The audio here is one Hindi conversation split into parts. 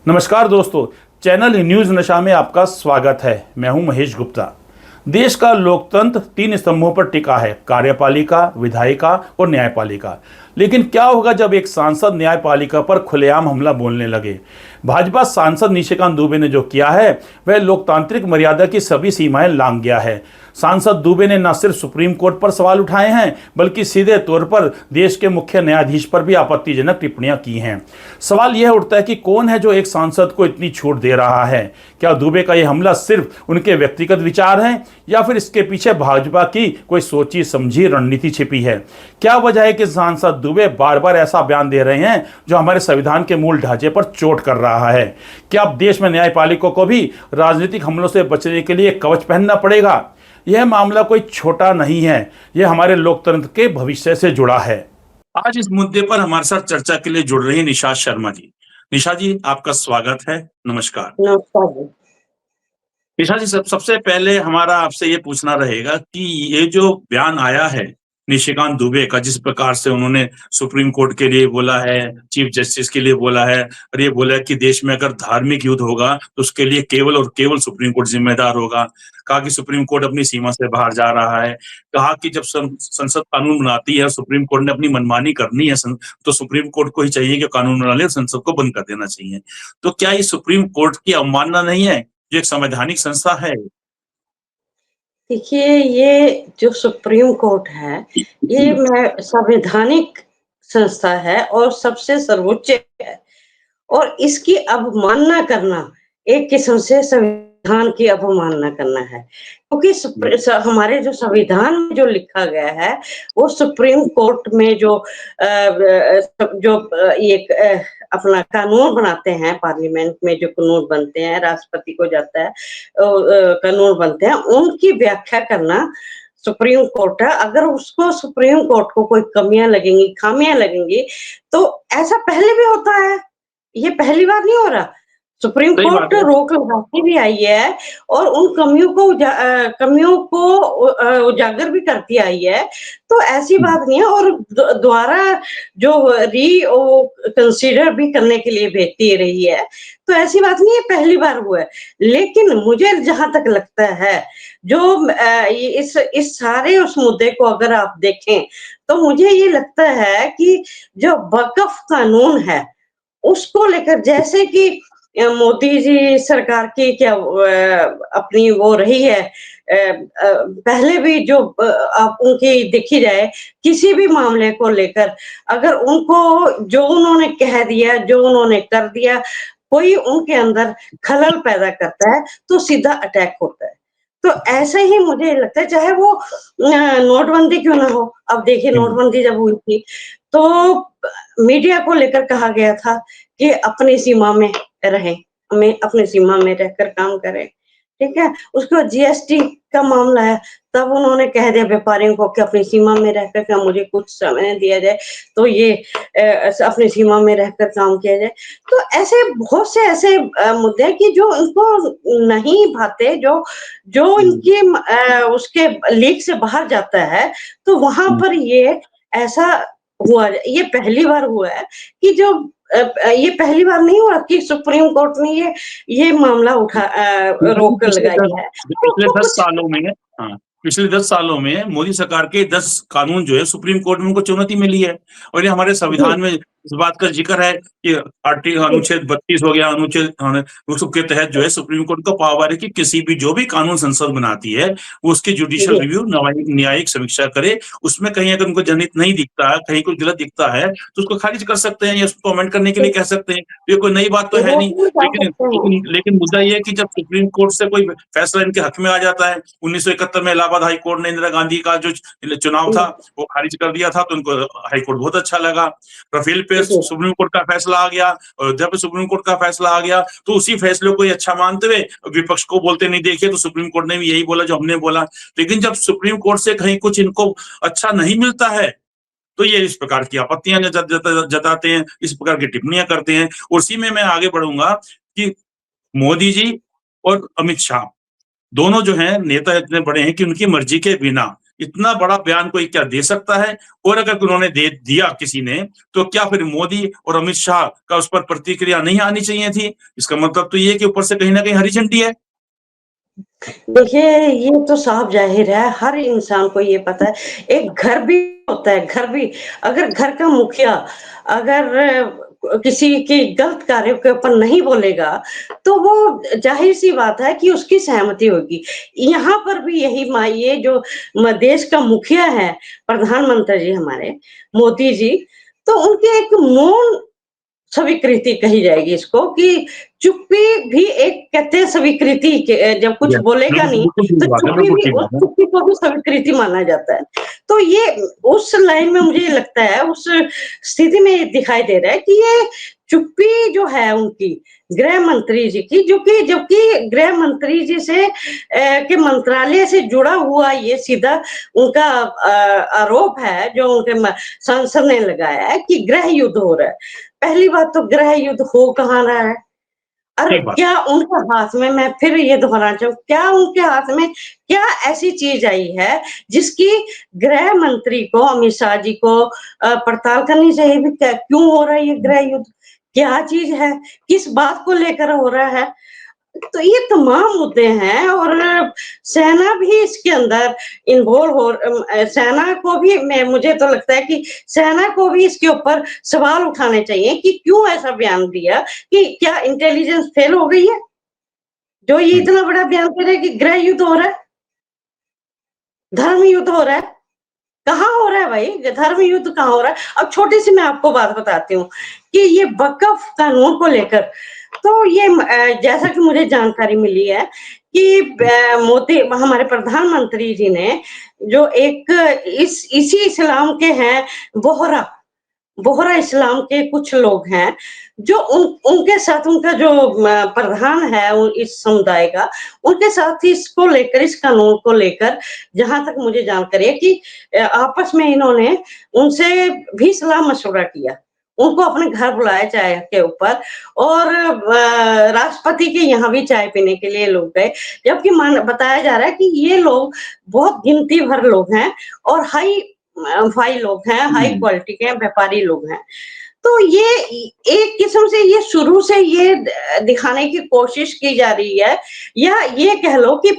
नमस्कार दोस्तों, चैनल न्यूज नशा में आपका स्वागत है। मैं हूं महेश गुप्ता। देश का लोकतंत्र 3 स्तंभों पर टिका है: कार्यपालिका, विधायिका और न्यायपालिका। लेकिन क्या होगा जब एक सांसद न्यायपालिका पर खुलेआम हमला बोलने लगे? भाजपा सांसद निशिकांत दुबे ने जो किया है वह लोकतांत्रिक मर्यादा की सभी सीमाएं लांघ गया है। सांसद दुबे ने न सिर्फ सुप्रीम कोर्ट पर सवाल उठाए हैं बल्कि सीधे तौर पर देश के मुख्य न्यायाधीश पर भी आपत्तिजनक टिप्पणियां की हैं। सवाल यह उठता है कि कौन है जो एक सांसद को इतनी छूट दे रहा है? क्या दुबे का यह हमला सिर्फ उनके व्यक्तिगत विचार हैं या फिर इसके पीछे भाजपा की कोई सोची समझी रणनीति छिपी है? क्या वजह है कि सांसद दुबे बार बार ऐसा बयान दे रहे हैं जो हमारे संविधान के मूल ढांचे पर चोट कर रहा है? क्या अब देश में न्यायपालिका को भी राजनीतिक हमलों से बचने के लिए कवच पहनना पड़ेगा? यह मामला कोई छोटा नहीं है, यह हमारे लोकतंत्र के भविष्य से जुड़ा है। आज इस मुद्दे पर हमारे साथ चर्चा के लिए जुड़ रही हैं निशा शर्मा जी। निशा जी, आपका स्वागत है। नमस्कार। नमस्कार जी। निशा जी, सबसे पहले हमारा आपसे ये पूछना रहेगा कि ये जो बयान आया है निशिकांत दुबे का, जिस प्रकार से उन्होंने सुप्रीम कोर्ट के लिए बोला है, चीफ जस्टिस के लिए बोला है और ये बोला है कि देश में अगर धार्मिक युद्ध होगा तो उसके लिए केवल और केवल सुप्रीम कोर्ट जिम्मेदार होगा। कहा कि सुप्रीम कोर्ट अपनी सीमा से बाहर जा रहा है। कहा कि जब संसद कानून बनाती है और सुप्रीम कोर्ट ने अपनी मनमानी करनी है तो सुप्रीम कोर्ट को ही चाहिए कि कानून बना ले और संसद को बंद कर देना चाहिए। तो क्या ये सुप्रीम कोर्ट की अवमानना नहीं है जो एक संवैधानिक संस्था है? देखिए, ये जो सुप्रीम कोर्ट है, ये मैं संवैधानिक संस्था है और सबसे सर्वोच्च है और इसकी अवमानना करना एक किस्म से संविधान की अवमानना करना है। क्योंकि हमारे जो संविधान में जो लिखा गया है, वो सुप्रीम कोर्ट में जो एक अपना कानून बनाते हैं, पार्लियामेंट में जो कानून बनते हैं, राष्ट्रपति को जाता है कानून बनते हैं, उनकी व्याख्या करना सुप्रीम कोर्ट है। अगर उसको सुप्रीम कोर्ट को कोई कमियां लगेंगी, खामियां लगेंगी, तो ऐसा पहले भी होता है, ये पहली बार नहीं हो रहा। सुप्रीम सही बात कोर्ट है। रोक लगाती भी आई है और उन कमियों को उजागर भी करती आई है। तो ऐसी बात नहीं है और दोबारा जो कंसीडर भी करने के लिए भेजती रही है। तो ऐसी बात नहीं है, पहली बार हुआ है। लेकिन मुझे जहां तक लगता है, जो इस सारे उस मुद्दे को अगर आप देखें, तो मुझे ये लगता है कि जो वक़्फ़ कानून है, उसको लेकर जैसे कि मोदी जी सरकार की क्या अपनी वो रही है, पहले भी जो आप उनकी देखी जाए, किसी भी मामले को लेकर अगर उनको जो उन्होंने कह दिया, जो उन्होंने कर दिया, कोई उनके अंदर खलल पैदा करता है, तो सीधा अटैक होता है। तो ऐसे ही मुझे लगता है, चाहे वो नोटबंदी क्यों ना हो। अब देखिए, हम्म। नोटबंदी जब हुई थी, तो मीडिया को लेकर कहा गया था कि अपनी सीमा में रहें, हमें अपनी सीमा में रहकर काम करें, ठीक है? उसके बाद जीएसटी का मामला है, तब उन्होंने कह दिया व्यापारियों को कि अपनी सीमा में रहकर के मुझे कुछ समय दिया जाए, तो ये अपनी सीमा में रहकर काम किया जाए। तो ऐसे बहुत से ऐसे मुद्दे हैं कि जो उनको नहीं भाते, जो जो हम्म। इनकी उसके लीक से बाहर जाता है, तो वहाँ हम्म। पर ये ऐसा हुआ। ये पहली बार हुआ है कि जो ये पहली बार नहीं हुआ कि सुप्रीम कोर्ट ने ये मामला क्योंकि रोक लगाई है। तो पिछले उसको 10 कुछ सालों में, हाँ, पिछले 10 सालों में मोदी सरकार के 10 कानून जो है सुप्रीम कोर्ट में उनको चुनौती मिली है और ये हमारे जी, संविधान में इस बात का जिक्र है कि जी, अनुच्छेद 32 हो गया, उसके तहत जो है सुप्रीम कोर्ट को पावर है कि किसी भी जो भी कानून संसद बनाती है वो उसकी जुडिशियल जी, रिव्यू, न्यायिक समीक्षा करे। उसमें कहीं अगर उनको जनहित नहीं दिखता है, कहीं कुछ गलत दिखता है तो उसको खारिज कर सकते हैं या उसको अमेंड करने के लिए कह सकते हैं। ये कोई नई बात तो है वो नहीं। भी जा लेकिन सकते हैं। लेकिन लेकिन मुद्दा ये है कि जब सुप्रीम कोर्ट से कोई फैसला इनके हक में आ जाता है, 1971 में इलाहाबाद हाई कोर्ट ने इंदिरा गांधी का जो चुनाव था वो खारिज कर दिया था, तो उनको हाई कोर्ट बहुत अच्छा लगा। राफेल पे जी, सुप्रीम कोर्ट का फैसला आ गया और जब सुप्रीम कोर्ट का फैसला आ गया तो उसी फैसले को अच्छा मानते हुए विपक्ष को बोलते नहीं देखिए तो सुप्रीम कोर्ट ने भी यही बोला जो हमने बोला। लेकिन जब सुप्रीम कोर्ट से कहीं कुछ इनको अच्छा नहीं मिलता है तो ये इस प्रकार की आपत्तियां जताते हैं, इस प्रकार की टिप्पणियां करते हैं। और उसी में मैं आगे बढ़ूंगा कि मोदी जी और अमित शाह दोनों जो हैं नेता इतने बड़े हैं कि उनकी मर्जी के बिना इतना बड़ा बयान कोई क्या दे सकता है? और अगर उन्होंने दे दिया किसी ने, तो क्या फिर मोदी और अमित शाह का उस पर प्रतिक्रिया नहीं आनी चाहिए थी? इसका मतलब तो ये है कि ऊपर से कहीं न कहीं हरी झंडी है। देखिए, ये तो साफ ज़ाहिर है, हर इंसान को ये पता है। एक घर भी होता है, घर भी अगर घर का मुखिया अगर किसी के गलत कार्यों के ऊपर नहीं बोलेगा, तो वो ज़ाहिर-सी बात है कि उसकी सहमति होगी। यहाँ पर भी यही ये जो देश का मुखिया है, प्रधानमंत्री जी हमारे, मोदी जी, तो उनके एक मौन स्वीकृति कही जाएगी इसको कि चुप्पी भी एक कहते हैं स्वीकृति के जब कुछ बोलेगा नहीं, बिल्कुल ठीक तो बात है, चुप्पी बिल्कुल भी ठीक उस बात है। चुप्पी को भी स्वीकृति माना जाता है। तो ये उस लाइन में मुझे ये लगता है, उस स्थिति में ये दिखाई दे रहा है कि ये चुप्पी जो है उनकी, गृह मंत्री जी की, जो कि जबकि गृह मंत्री जी से के मंत्रालय से जुड़ा हुआ ये सीधा उनका आरोप है, जो उनके सांसद ने लगाया है कि गृह युद्ध हो रहा है। पहली बात तो गृह युद्ध हो कहाँ रहा है? और ठीक बात। क्या उनके हाथ में, मैं फिर ये दोहराना चाहूँ, क्या उनके हाथ में क्या ऐसी चीज़ आई है जिसकी गृह मंत्री को, अमित शाह जी को पड़ताल करनी चाहिए भी क्यों हो रहा है ये गृह युद्ध? क्या चीज़ है? किस बात को लेकर हो रहा है? तो ये तमाम मुद्दे हैं और सेना भी इसके अंदर इन्वॉल्व सेना को भी मैं मुझे तो लगता है कि सेना को भी इसके ऊपर सवाल उठाने चाहिए कि क्यों ऐसा बयान दिया, कि क्या इंटेलिजेंस फेल हो गई है? जो ये हुँ, इतना बड़ा बयान दे रहे हैं कि गृह युद्ध हो रहा है, धर्म युद्ध हो रहा है। कहाँ हो रहा है भाई? धर्म युद्ध कहाँ हो रहा है? अब छोटी-सी मैं आपको बात बताती हूँ कि ये वक़्फ़ कानून को लेकर तो ये जैसा कि मुझे जानकारी मिली है कि मोदी हमारे प्रधानमंत्री जी ने जो एक इस इसी इस्लाम के हैं बोहरा बोहरा इस्लाम के कुछ लोग हैं, जो उनके साथ उनका जो प्रधान है इस समुदाय का, उनके साथ ही इसको लेकर, इस कानून को लेकर जहाँ तक मुझे जानकारी है कि आपस में इन्होंने उनसे भी सलाह-मशवरा किया। उनको अपने घर बुलाया चाय के ऊपर और राष्ट्रपति के यहाँ भी चाय पीने के लिए लोग गए। जबकि बताया जा रहा है कि ये लोग बहुत गिनती भर लोग हैं और हाई लोग हैं, हाई हुँ, क्वालिटी के व्यापारी लोग हैं। तो ये एक किस्म से ये शुरू से ये दिखाने की कोशिश की जा रही है या ये कह लो कि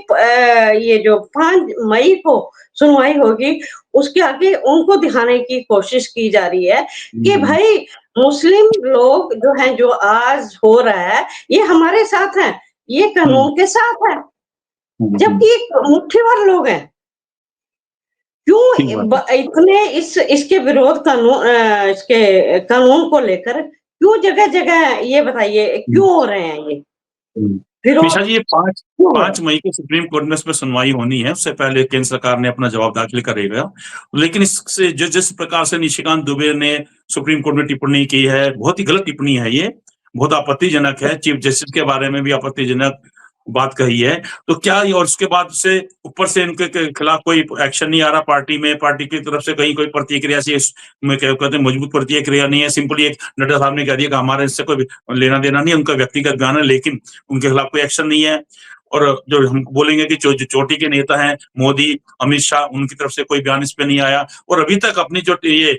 ये जो 5 मई को सुनवाई होगी, उसके आगे उनको दिखाने की कोशिश की जा रही है कि हुँ, भाई मुस्लिम लोग जो हैं, जो आज हो रहा है, ये हमारे साथ हैं, ये हुँ, कानून के साथ है, हुँ, हुँ, जबकि मुट्ठी भर लोग हैं। ठीक क्यों बात है। इतने इसके विरोध इसके कानून को लेकर क्यों जगह-जगह ये बताइए हुँ, क्यों हो रहे हैं ये हुँ। निशा विरोध जी, ये 5 क्यों हो रहे 5 हैं? मई को सुप्रीम कोर्ट में इस पे सुनवाई होनी है, उससे पहले केंद्र सरकार ने अपना जवाब दाखिल करेगा। लेकिन इससे जिस प्रकार से निशिकांत दुबे ने सुप्रीम कोर्ट में टिप्पणी की है, बहुत ही गलत टिप्पणी है ये, बहुत आपत्तिजनक है, चीफ जस्टिस के बारे में भी आपत्तिजनक बात कही है। तो क्या ये और उसके बाद से ऊपर से इनके के खिलाफ कोई एक्शन नहीं आ रहा पार्टी में, पार्टी की तरफ से कहीं कोई प्रतिक्रिया सी मैं क्या कहते हैं मजबूत प्रतिक्रिया नहीं है, सिंपली एक नड्डा साहब ने कह दिया कि हमारे इससे कोई लेना-देना नहीं है, उनका व्यक्तिगत बयान है, लेकिन उनके खिलाफ कोई एक्शन नहीं है। और जो हम बोलेंगे कि जो चोटी के नेता हैं, मोदी, अमित शाह, उनकी तरफ से कोई बयान इस पे नहीं आया और अभी तक अपनी जो ये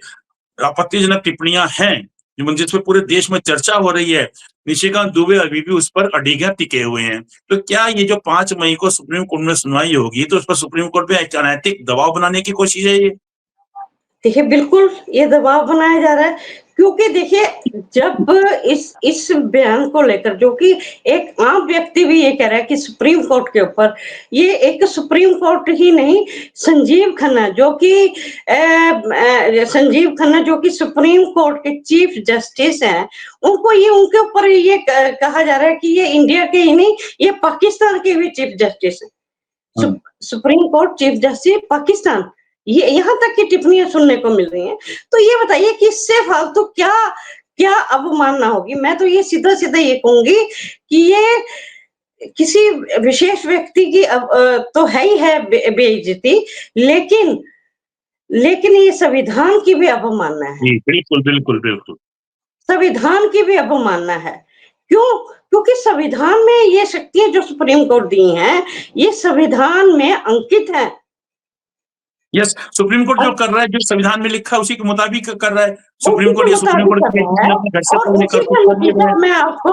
आपत्तिजनक टिप्पणियां हैं, जो जिस पे पूरे देश में चर्चा हो रही है, निशिकांत दुबे अभी भी उस पर अडिगा टिके हुए हैं। तो क्या ये जो 5 मई को सुप्रीम कोर्ट में सुनवाई होगी, तो उस पर सुप्रीम कोर्ट में एक अनैतिक दबाव बनाने की कोशिश है ये? देखिए, बिल्कुल ये दबाव बनाया जा रहा है क्योंकि देखिए जब इस बयान को लेकर जो कि एक आम व्यक्ति भी ये कह रहा है कि सुप्रीम कोर्ट के ऊपर ये एक सुप्रीम कोर्ट ही नहीं, संजीव खन्ना जो कि संजीव खन्ना जो कि सुप्रीम कोर्ट के चीफ जस्टिस हैं, उनको ये उनके ऊपर ये कहा जा रहा है कि ये इंडिया के ही नहीं, ये पाकिस्तान के भी चीफ जस्टिस हैं। हुँ, supreme court chief justice Pakistan, ये यहाँ तक की टिप्पणियां सुनने को मिल रही हैं। तो ये बताइए कि इससे फालतू क्या क्या अवमानना होगी? मैं तो ये सीधा-सीधा ये कहूँगी कि ये किसी विशेष व्यक्ति की तो है ही है बेइज्जती, लेकिन लेकिन ये संविधान की भी अवमानना है। जी, बिल्कुल, बिल्कुल, बिल्कुल। संविधान की भी अवमानना है। क्यों? क्योंकि संविधान में ये शक्तियाँ जो सुप्रीम कोर्ट दी हैं, ये संविधान में अंकित हैं। यस, सुप्रीम कोर्ट जो अब कर रहा है, जो संविधान में लिखा है उसी के मुताबिक कर रहा है। उसी सुप्रीम के कोर्ट ये सुप्रीम मुताबिक कोर्ट कर के रहा है अपने घर से और कोई नहीं उसी कर का सकता ये नतीजा है। मैं आपको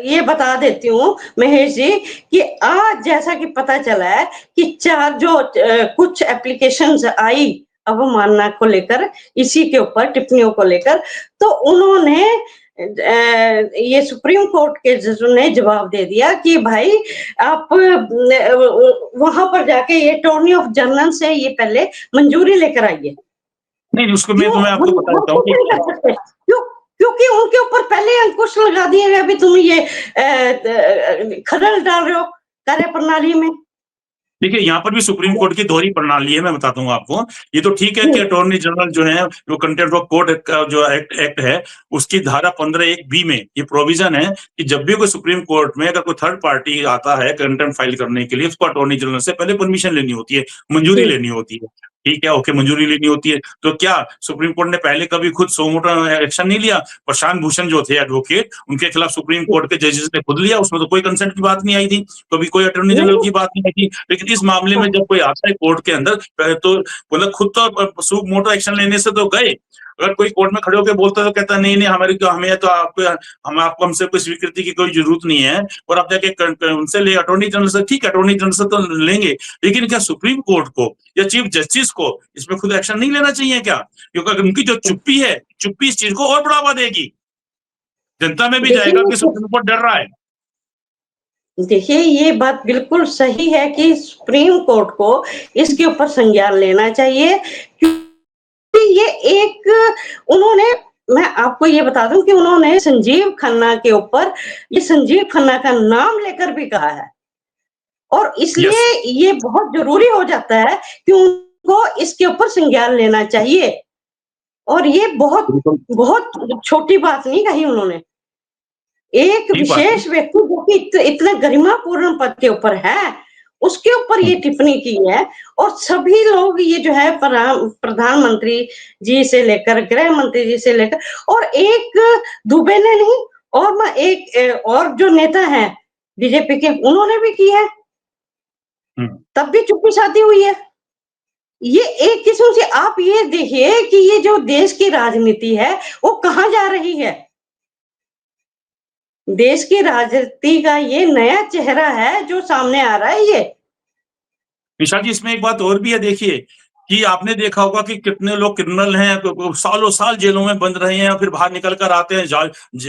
ये बता देती हूँ महेश जी कि आज जैसा कि पता चला है कि चार जो कुछ एप्लीकेशंस आई अवमानना को लेकर इसी के ऊपर टिप्पणियों को लेकर तो उन्होंने ये सुप्रीम कोर्ट के जज ने जवाब दे दिया कि भाई आप वहां पर जाके ये अटॉर्नी ऑफ जनरल से ये पहले मंजूरी लेकर आइए। नहीं, उसको क्यों मैं आपको बता हम देता हूँ कुछ कि नहीं कर सकते क्यों क्योंकि उनके ऊपर पहले अंकुश लगा दिए गए अभी तुम ये खलल डाल रहे हो कार्य प्रणाली में। देखिए, यहाँ पर भी सुप्रीम कोर्ट की दोहरी प्रणाली है, मैं बताता हूँ आपको। ये तो ठीक है कि हम्म, अटॉर्नी जनरल जो है, वो कंटेम्प्ट ऑफ कोर्ट का जो एक्ट है, उसकी धारा 15(1)(b) में ये प्रोविजन है कि जब भी कोई सुप्रीम कोर्ट में अगर कोई थर्ड पार्टी आता है कंटेम्प्ट फाइल करने के लिए, उसको अटॉर्नी जनरल से पहले परमिशन लेनी होती है, मंजूरी जी लेनी होती है। ठीक है, ओके, मंजूरी लेनी होती है। तो क्या सुप्रीम कोर्ट ने पहले कभी खुद सो मोटो एक्शन नहीं लिया? प्रशांत भूषण जो थे एडवोकेट, उनके खिलाफ सुप्रीम कोर्ट के जजेस ने खुद लिया, उसमें तो कोई कंसेंट की बात नहीं आई थी, कभी कोई अटॉर्नी जनरल नहीं की बात नहीं आई थी। लेकिन इस मामले में हाँ, जब कोई आता है कोर्ट के अंदर, तो मतलब खुद तो सू मोटो एक्शन लेने से तो गए। अगर कोई कोर्ट में खड़े होकर बोलता है तो कहता है नहीं नहीं, हमारे हमें तो आपको हम आपको हमसे कोई स्वीकृति की कोई जरूरत नहीं है, और आप जाके उनसे ले अटॉर्नी जनरल से, ठीक है अटॉर्नी जनरल से तो लेंगे, लेकिन क्या सुप्रीम कोर्ट को या चीफ जस्टिस को इसमें खुद एक्शन नहीं लेना चाहिए क्या? क्योंकि अगर उनकी जो चुप्पी है, चुप्पी इस चीज को और बढ़ावा देगी, जनता में भी जाएगा कि देखिए सुप्रीम कोर्ट डर रहा है। देखिए ये बात बिल्कुल सही है कि सुप्रीम कोर्ट को इसके ऊपर संज्ञान लेना चाहिए क्योंकि ये एक उन्होंने मैं आपको ये बता दूं कि उन्होंने संजीव खन्ना के ऊपर ये संजीव खन्ना का नाम लेकर भी कहा है और यस, इसलिए ये बहुत जरूरी हो जाता है कि उनको इसके ऊपर संज्ञान लेना चाहिए और ये बहुत बिल्कुल बहुत छोटी बात नहीं कही उन्होंने एक ठीक बात है। विशेष व्यक्ति जो कि इतने गरिमापूर्ण पद के ऊपर है उसके ऊपर ये टिप्पणी की है और सभी लोग ये जो है प्रधानमंत्री जी से लेकर गृह मंत्री जी से लेकर और एक दुबे ने नहीं और मैं एक और जो नेता है बीजेपी के उन्होंने भी की है हम्म। तब भी चुप्पी साधी हुई है ये एक किस्म से आप ये देखिए कि ये जो देश की राजनीति है वो कहाँ जा रही है देश की राजनीति का ये नया चेहरा है जो सामने आ रहा है ये निशा जी, इसमें एक बात और भी है, देखिए कि आपने देखा होगा कि कितने लोग क्रिमिनल हैं, सालों साल जेलों में बंद रहे हैं, फिर बाहर निकल कर आते हैं,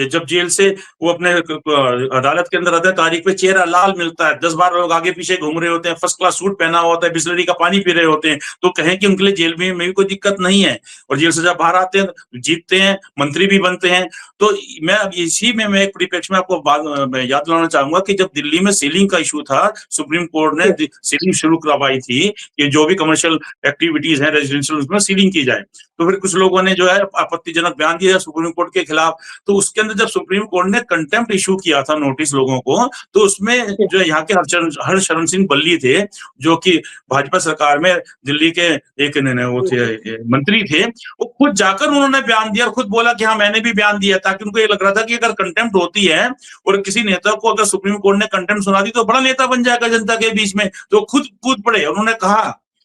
जब जेल से वो अपने अदालत के अंदर आते हैं, तारीख पे चेहरा लाल मिलता है, 10-12 लोग आगे पीछे घूम रहे होते हैं, फर्स्ट क्लास सूट पहना हुआ होता है, बिस्लरी का पानी पी रहे होते हैं, तो कहें कि उनके लिए जेल में भी कोई दिक्कत नहीं है, और जेल से जब बाहर आते हैं जीतते हैं, मंत्री भी बनते हैं। तो मैं अब इसी में मैं एक परिप्रेक्ष्य में आपको मैं याद दिलाना चाहूंगा कि जब दिल्ली में सीलिंग का इशू था, सुप्रीम कोर्ट ने सीलिंग शुरू करवाई थी कि जो भी कमर्शियल एक्टिविटीज है रेजिडेंशियल, उसमें सीलिंग की जाए। तो फिर कुछ लोगों ने जो है आपत्तिजनक बयान दिया सुप्रीम कोर्ट के खिलाफ। तो उसके अंदर जब सुप्रीम कोर्ट ने कंटेम्प्ट इशू किया था नोटिस लोगों को, तो उसमें जो यहाँ के हरशरण सिंह बल्ली थे, जो कि भाजपा सरकार में दिल्ली के एक वो थे मंत्री थे, वो खुद जाकर उन्होंने बयान दिया और खुद बोला कि हाँ मैंने भी बयान दिया, ताकि उनको ये लग रहा था कि अगर कंटेम्प्ट होती है और किसी नेता को अगर सुप्रीम कोर्ट ने कंटेम्प्ट सुना दी तो बड़ा नेता बन जाएगा जनता के बीच में। तो खुद कूद पड़े, उन्होंने कहा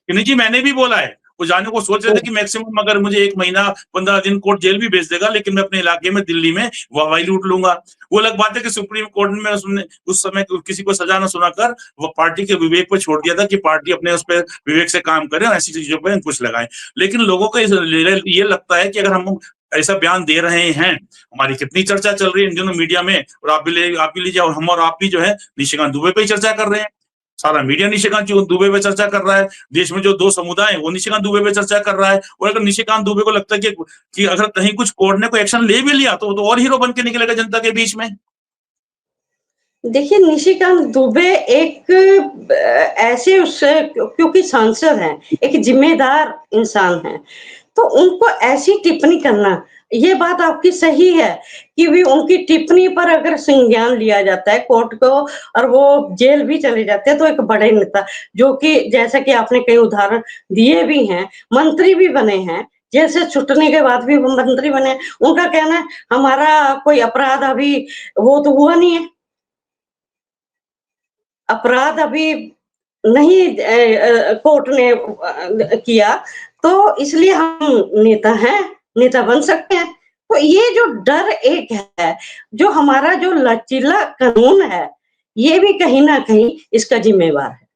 कि नहीं जी मैंने भी बोला है। वो जाने को सोच रहे थे कि मैक्सिमम अगर मुझे 1 महीना 15 दिन कोर्ट जेल भी भेज देगा, लेकिन मैं अपने इलाके में दिल्ली में वाहवाही लूट लूंगा। वो अलग बात है कि सुप्रीम कोर्ट में उसने उस समय किसी को सजा न सुनाकर वो पार्टी के विवेक पर छोड़ दिया था कि पार्टी अपने उस पर विवेक से काम करे और ऐसी चीजों पर अंकुश लगाए। लेकिन लोगों को ये लगता है कि अगर हम ऐसा बयान दे रहे हैं, हमारी कितनी चर्चा चल रही है इन दिनों मीडिया में, और आप भी लीजिए, और हम और आप भी जो है निशिकांत दुबे पे ही चर्चा कर रहे हैं। सारा मीडिया निशिकांत दुबे पे चर्चा कर रहा है। देश में जो 2 समुदाय हैं वो निशिकांत दुबे पे चर्चा कर रहा है। और अगर निशिकांत दुबे को लगता है कि अगर कहीं कुछ कोर्ट ने कोई एक्शन ले भी लिया तो वो तो और हीरो बन के निकलेगा जनता के बीच में। देखिए निशिकांत दुबे एक ऐसे उस क्योंकि सांसद हैं एक जिम्मेदार इंसान है तो उनको ऐसी टिप्पणी करना ये बात आपकी सही है कि भी उनकी टिप्पणी पर अगर संज्ञान लिया जाता है कोर्ट को और वो जेल भी चले जाते हैं तो एक बड़े नेता जो कि जैसा कि आपने कई उदाहरण दिए भी हैं मंत्री भी बने हैं जेल से छूटने के बाद भी वो मंत्री बने उनका कहना है हमारा कोई अपराध अभी वो तो हुआ नहीं है अपराध अभी नहीं कोर्ट ने किया, तो इसलिए हम नेता हैं, नेता बन सकते हैं। तो ये जो डर एक है, जो हमारा जो लचीला कानून है, ये भी कहीं न कहीं इसका ज़िम्मेवार है।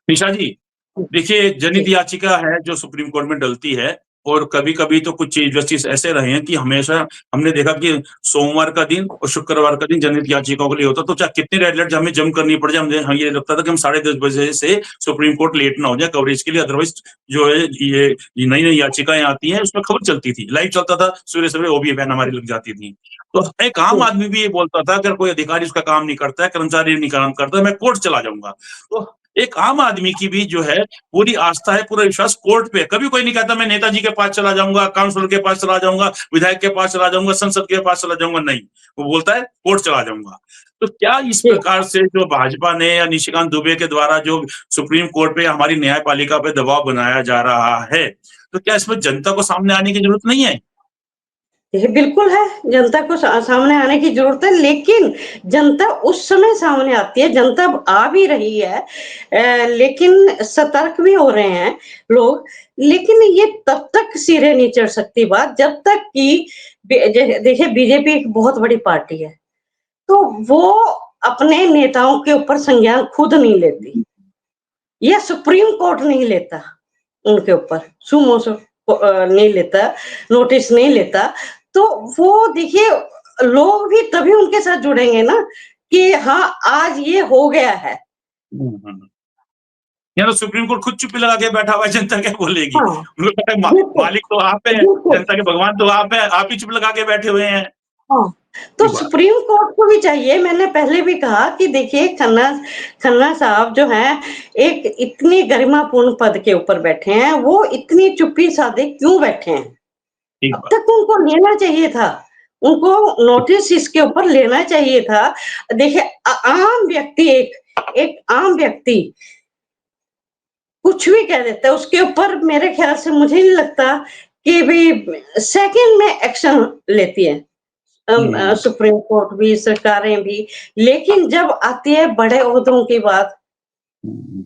निशा जी, देखिए जनहित जी, याचिका है जो सुप्रीम कोर्ट में डलती है, और कभी-कभी तो कुछ चीफ जस्टिस ऐसे रहे हैं कि हमेशा हमने देखा कि सोमवार का दिन और शुक्रवार का दिन जनहित याचिकाओं के लिए होता, तो चाहे कितनी रेड लाइट हमें जंप करनी पड़ जाए, हमें ये लगता था कि हम 10:30 बजे से सुप्रीम कोर्ट लेट ना हो जाए कवरेज के लिए, अदरवाइज जो है ये नई-नई याचिकाएँ आती हैं, उसमें खबर चलती थी, लाइव चलता था, सवेरे-सवेरे ओबी वैन हमारी लग जाती थी। तो एक आम जी, आदमी भी ये बोलता था, अगर कोई अधिकारी उसका काम नहीं करता है, कर्मचारी नहीं काम करता है, मैं कोर्ट चला जाऊँगा। तो एक आम आदमी की भी जो है पूरी आस्था है, पूरा विश्वास कोर्ट पे। कभी कोई नहीं कहता मैं नेताजी के पास चला जाऊँगा, काउंसलर के पास चला जाऊँगा, विधायक के पास चला जाऊँगा, संसद के पास चला जाऊँगा, नहीं। वो बोलता है कोर्ट चला जाऊँगा। तो क्या इस जी। प्रकार से जो भाजपा ने या निशिकांत दुबे के द्वारा जो सुप्रीम कोर्ट पे हमारी न्यायपालिका पे दबाव बनाया जा रहा है, तो क्या इसमें जनता को सामने आने की जरूरत नहीं है? ये बिल्कुल है, जनता को सामने आने की ज़रूरत है, लेकिन जनता उस समय सामने आती है, जनता अब आ भी रही है, लेकिन सतर्क भी हो रहे हैं लोग, लेकिन ये तब तक सिरे नहीं चढ़ सकती बात, जब तक कि देखिए बीजेपी एक बहुत बड़ी पार्टी है, तो वो अपने नेताओं के ऊपर संज्ञान खुद नहीं लेती, या सुप्रीम कोर्ट नहीं लेता उनके ऊपर, सुमो नहीं लेता, नोटिस नहीं लेता, तो वो देखिए लोग भी तभी उनके साथ जुड़ेंगे ना कि हाँ, आज ये हो गया है। हुँ, हुँ। यहाँ तो सुप्रीम कोर्ट खुद चुप्पी लगा के बैठा हुआ है, जनता क्या बोलेगी? हाँ, उनको पता है बिल्कुल, मालिक तो आप हैं, बिल्कुल। जनता के भगवान तो आप हैं, आप ही चुप लगा के बैठे हुए हैं। हाँ, तो ये बात सुप्रीम कोर्ट को भी चाहिए, मैंने पहले भी कहा कि देखिए खन्ना खन्ना साहब जो हैं, एक इतनी गरिमापूर्ण पद के ऊपर बैठे हैं, वो इतनी चुप्पी साधे क्यों बैठे हैं? ठीक अब बात। तक उनको लेना चाहिए था। उनको नोटिस इसके ऊपर लेना चाहिए था। देखिए आम व्यक्ति एक आम व्यक्ति कुछ भी कह देता है, उसके ऊपर मेरे ख्याल से मुझे नहीं लगता कि भई सेकंड में एक्शन लेती है हुँ, सुप्रीम कोर्ट भी, सरकारें भी। लेकिन जब आती है बड़े ओहदों की बात, हुँ,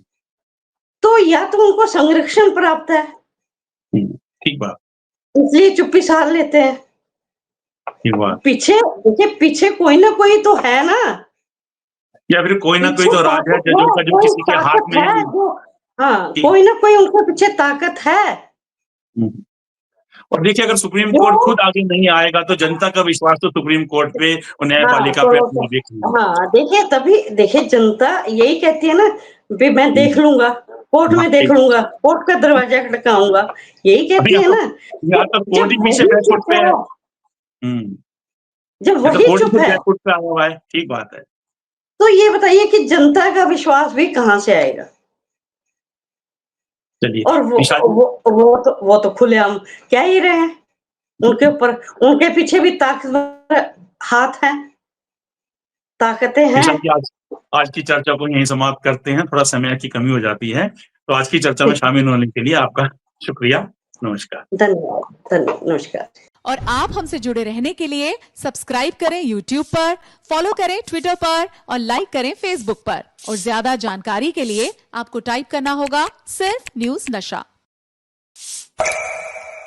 तो या तो उनको संरक्षण प्राप्त है, हुँ, ठीक बात, इसलिए चुप्पी साध लेते हैं। ठीक बात। पीछे देखिए पीछे कोई ना कोई तो है ना। या फिर कोई ना कोई पीछे तो राज है ताकत जो है, जिनका जो कोई किसी के हाथ ताकत में है नहीं जो हाँ, कि कोई ना कोई उनके पीछे ताकत है, हुँ, और देखिए अगर सुप्रीम जो कोर्ट खुद आगे नहीं आएगा तो जनता का विश्वास तो सुप्रीम कोर्ट पे और हाँ, न्यायपालिका पे अपना देख लीजिए। हाँ, देखिए तभी देखिए जनता यही कहती है ना, भई मैं हुँ, देख लूँगा, कोर्ट हाँ, में देख ठीक। लूँगा, कोर्ट का दरवाज़ा खटकाऊँगा, यही अब कहती है ना। यहाँ तो तो कोर्ट ही जब पीछे वही बैकफुट चुप पे है। है हुँ, जब यहाँ तो वही कोर्ट ही चुप फिर है, बैकफुट पे आया हुआ है, ठीक बात है। तो ये बताइए कि जनता का विश्वास भी कहाँ से आएगा? चलिए, और निशा जी वो तो खुलेआम कह ही रहे हैं, उनके ऊपर उनके पीछे भी ताकतवर हाथ हैं, ताकतें निशा हैं। जी आज आज की चर्चा को यहीं समाप्त करते हैं, थोड़ा समय की कमी हो जाती है। तो आज की चर्चा में शामिल होने के लिए आपका शुक्रिया। नमस्कार। नमस्कार। और आप हमसे जुड़े रहने के लिए सब्सक्राइब करें YouTube पर, फॉलो करें Twitter पर और लाइक करें Facebook पर। और ज्यादा जानकारी के लिए आपको टाइप करना होगा सिर्फ न्यूज नशा।